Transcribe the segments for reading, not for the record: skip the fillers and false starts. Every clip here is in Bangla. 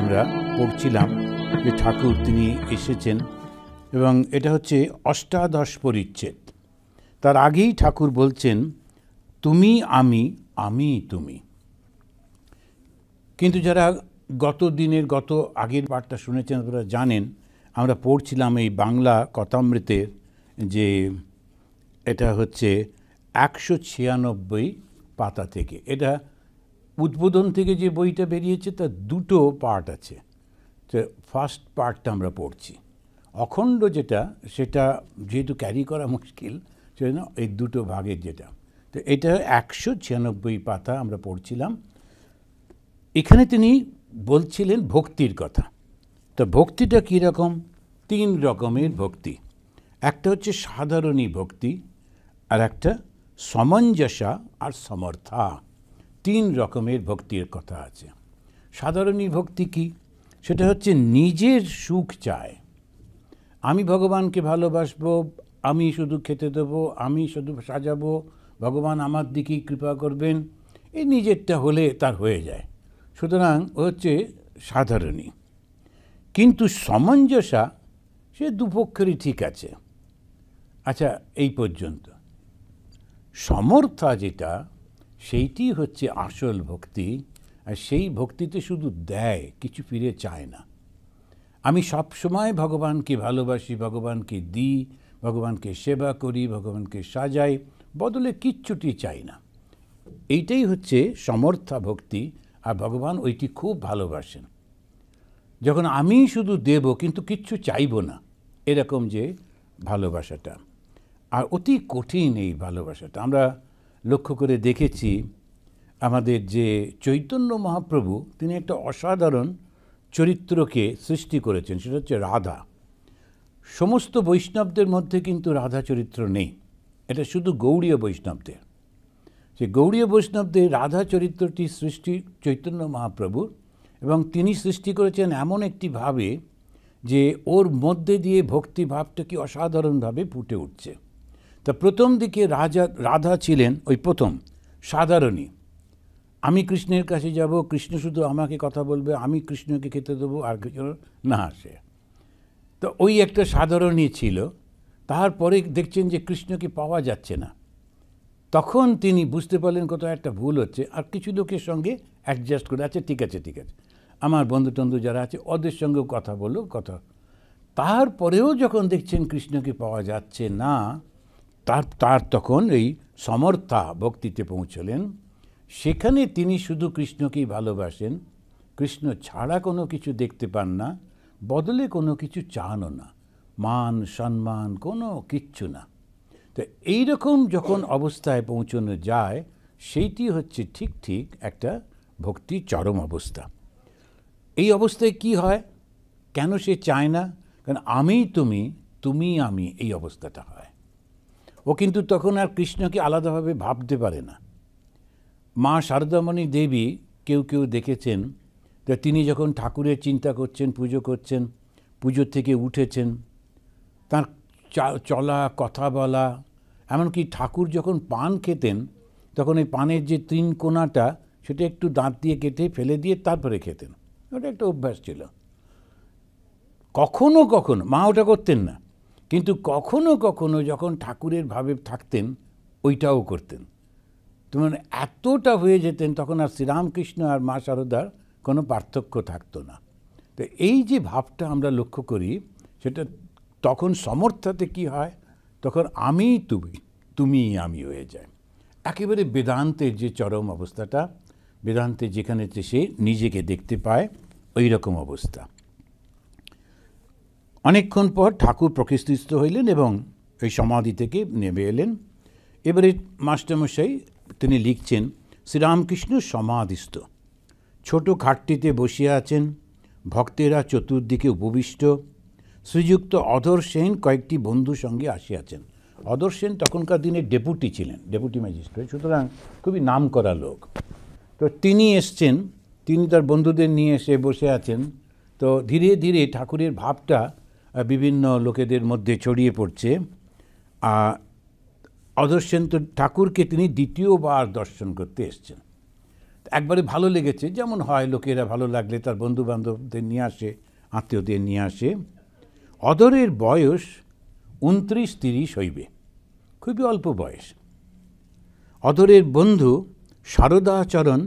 আমরা পড়ছিলাম যে ঠাকুর তিনি এসেছেন এবং এটা হচ্ছে অষ্টাদশ পরিচ্ছেদ। তার আগেই ঠাকুর বলছেন তুমি আমি, আমি তুমি। কিন্তু যারা গত আগের পাঠটা শুনেছেন তারা জানেন আমরা পড়ছিলাম এই বাংলা কথামৃতের যে এটা হচ্ছে 196 পাতা থেকে। এটা উদ্বোধন থেকে যে বইটা বেরিয়েছে তার দুটো পার্ট আছে। তো ফার্স্ট পার্টটা আমরা পড়ছি, অখণ্ড যেটা, সেটা যেহেতু ক্যারি করা মুশকিল সেজন্য এই দুটো ভাগের যেটা। তো এটা 196 পাতা আমরা পড়ছিলাম। এখানে তিনি বলছিলেন ভক্তির কথা। তো ভক্তিটা কীরকম? 3 রকমের ভক্তি। একটা হচ্ছে সাধারণী ভক্তি, আর একটা সমঞ্জসা আর সমর্থা। 3 রকমের ভক্তির কথা আছে। সাধারণী ভক্তি কি? সেটা হচ্ছে নিজের সুখ চায়। আমি ভগবানকে ভালোবাসবো, আমি শুধু খেতে দেবো, আমি শুধু সাজাবো, ভগবান আমার দিকেই কৃপা করবেন, এই নিজেরটা হলে তার হয়ে যায়। সুতরাং ও হচ্ছে সাধারণী। কিন্তু সমঞ্জসা সে দুপক্ষেরই ঠিক আছে। আচ্ছা, এই পর্যন্ত। সমর্থা যেটা, সেইটি হচ্ছে আসল ভক্তি। আর সেই ভক্তিতে শুধু দেয়, কিছু ফিরে চায় না। আমি সব সময় ভগবানকে ভালোবাসি, ভগবানকে দিই, ভগবানকে সেবা করি, ভগবানকে সাজাই, বদলে কিচ্ছুটি চাই না। এইটাই হচ্ছে সমর্থা ভক্তি। আর ভগবান ওইটি খুব ভালোবাসেন। যখন আমি শুধু দেব কিন্তু কিচ্ছু চাইব না, এরকম যে ভালোবাসাটা। আর অতি কঠিন এই ভালোবাসাটা। আমরা লক্ষ্য করে দেখেছি আমাদের যে চৈতন্য মহাপ্রভু, তিনি একটা অসাধারণ চরিত্রকে সৃষ্টি করেছেন, সেটা হচ্ছে রাধা। সমস্ত বৈষ্ণবদের মধ্যে কিন্তু রাধা চরিত্র নেই, এটা শুধু গৌড়ীয় বৈষ্ণবদের। যে গৌড়ীয় বৈষ্ণবদের রাধা চরিত্রটি সৃষ্টি চৈতন্য মহাপ্রভুর, এবং তিনি সৃষ্টি করেছেন এমন একটি ভাবে যে ওর মধ্যে দিয়ে ভক্তি ভাবটা কি অসাধারণভাবে ফুটে উঠছে। তা প্রথম দিকে রাধা ছিলেন ওই প্রথম সাধারণী। আমি কৃষ্ণের কাছে যাব, কৃষ্ণ শুধু আমাকে কথা বলবে, আমি কৃষ্ণকে খেতে দেবো, আর কিছু না আসে। তো ওই একটা সাধারণই ছিল। তারপরে দেখছেন যে কৃষ্ণকে পাওয়া যাচ্ছে না। তখন তিনি বুঝতে পারলেন কোথাও একটা ভুল হচ্ছে, আর কিছু লোকের সঙ্গে অ্যাডজাস্ট করে, আচ্ছা ঠিক আছে ঠিক আছে, আমার বন্ধু যারা আছে ওদের সঙ্গেও কথা বলো কথা। তারপরেও যখন দেখছেন কৃষ্ণকে পাওয়া যাচ্ছে না, তার তখন এই সমর্থা ভক্তিতে পৌঁছলেন। সেখানে তিনি শুধু কৃষ্ণকেই ভালোবাসেন, কৃষ্ণ ছাড়া কোনো কিছু দেখতে পান না, বদলে কোনো কিছু চানও না, মান সম্মান কোনো কিচ্ছু না। তো এইরকম যখন অবস্থায় পৌঁছানো যায়, সেইটি হচ্ছে ঠিক একটা ভক্তির চরম অবস্থা। এই অবস্থায় কি হয়? কেন সে চায় না? কারণ আমি তুমি, তুমি আমি, এই অবস্থাটা হয়। ও কিন্তু তখন আর কৃষ্ণকে আলাদাভাবে ভাবতে পারে না। মা শারদামণি দেবী কেউ দেখেছেন যে তিনি যখন ঠাকুরের চিন্তা করছেন, পুজো করছেন, পুজো থেকে উঠেছেন, তার চলা, কথা বলা, এমনকি ঠাকুর যখন পান খেতেন তখন এই পানের যে 3 কোণাটা সেটা একটু দাঁত দিয়ে কেটে ফেলে দিয়ে তারপরে খেতেন। ওটা একটা অভ্যাস ছিল। কখনো মা ওটা করতেন না, কিন্তু কখনো যখন ঠাকুরের ভাবে থাকতেন ওইটাও করতেন। তো মানে এতটা হয়ে যেতেন, তখন আর শ্রীরামকৃষ্ণ আর মা শারদার কোনো পার্থক্য থাকতো না। তো এই যে ভাবটা আমরা লক্ষ্য করি, সেটা তখন সমর্থাতে কি হয়, তখন আমি তুমি আমি হয়ে যায়। একেবারে বেদান্তের যে চরম অবস্থাটা, বেদান্তে যেখানে সে নিজেকে দেখতে পায়, ওই রকম অবস্থা। অনেকক্ষণ পর ঠাকুর প্রকৃতিস্থ হইলেন এবং এই সমাধি থেকে নেমে এলেন। এবারে মাস্টারমশাই তিনি লিখছেন, শ্রীরামকৃষ্ণ সমাধিস্থ, ছোট খাটটিতে বসিয়া আছেন, ভক্তেরা চতুর্দিকে উপবিষ্ট। শ্রীযুক্ত অধর সেন কয়েকটি বন্ধুর সঙ্গে আসিয়াছেন। অধর সেন তখনকার দিনে ডেপুটি ছিলেন, ডেপুটি ম্যাজিস্ট্রেট, সুতরাং খুবই নাম করা লোক। তো তিনি এসছেন, তিনি তার বন্ধুদের নিয়ে এসে বসে আছেন। তো ধীরে ধীরে ঠাকুরের ভাবটা বিভিন্ন লোকেদের মধ্যে ছড়িয়ে পড়ছে। অধর সেন তো ঠাকুরকে তিনি দ্বিতীয়বার দর্শন করতে এসছেন। একবারে ভালো লেগেছে, যেমন হয় লোকেরা ভালো লাগলে তার বন্ধু বান্ধবদের নিয়ে আসে, আত্মীয়দের নিয়ে আসে। অধরের বয়স 29-30 হইবে, খুবই অল্প বয়স। অধরের বন্ধু শারদাচরণ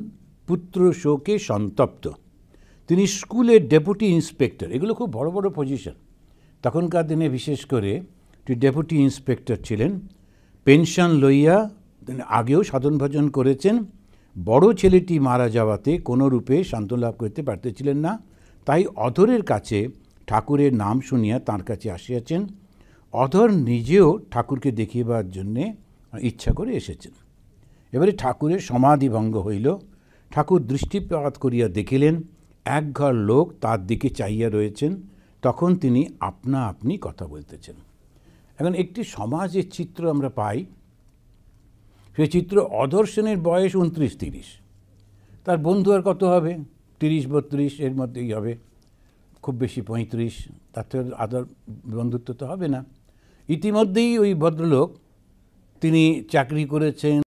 পুত্র শোকে সন্তপ্ত। তিনি স্কুলের ডেপুটি ইন্সপেক্টর, এগুলো খুব বড় বড় পজিশন তখনকার দিনে, বিশেষ করে ডেপুটি ইন্সপেক্টর ছিলেন। পেনশন লইয়া তিনি আগেও সাধন ভজন করেছেন। বড় ছেলেটি মারা যাওয়াতে কোনো রূপে শান্ত লাভ করতে পারতেছিলেন না, তাই অধরের কাছে ঠাকুরের নাম শুনিয়া তাঁর কাছে আসিয়াছেন। অধর নিজেও ঠাকুরকে দেখিবার জন্যে ইচ্ছা করে এসেছেন। এবারে ঠাকুরের সমাধি ভঙ্গ হইল। ঠাকুর দৃষ্টিপাত করিয়া দেখিলেন এক ঘর লোক তার দিকে চাহিয়া রয়েছেন। তখন তিনি আপনা আপনি কথা বলতেছেন। এখন একটি সমাজের চিত্র আমরা পাই, সেই চিত্র অধর সেনের বয়স 29-30, তার বন্ধু আর কত হবে, 30-32 এর মধ্যেই হবে, খুব বেশি 35, তার থেকে আদার বন্ধুত্ব তো হবে না। ইতিমধ্যেই ওই ভদ্রলোক তিনি চাকরি করেছেন,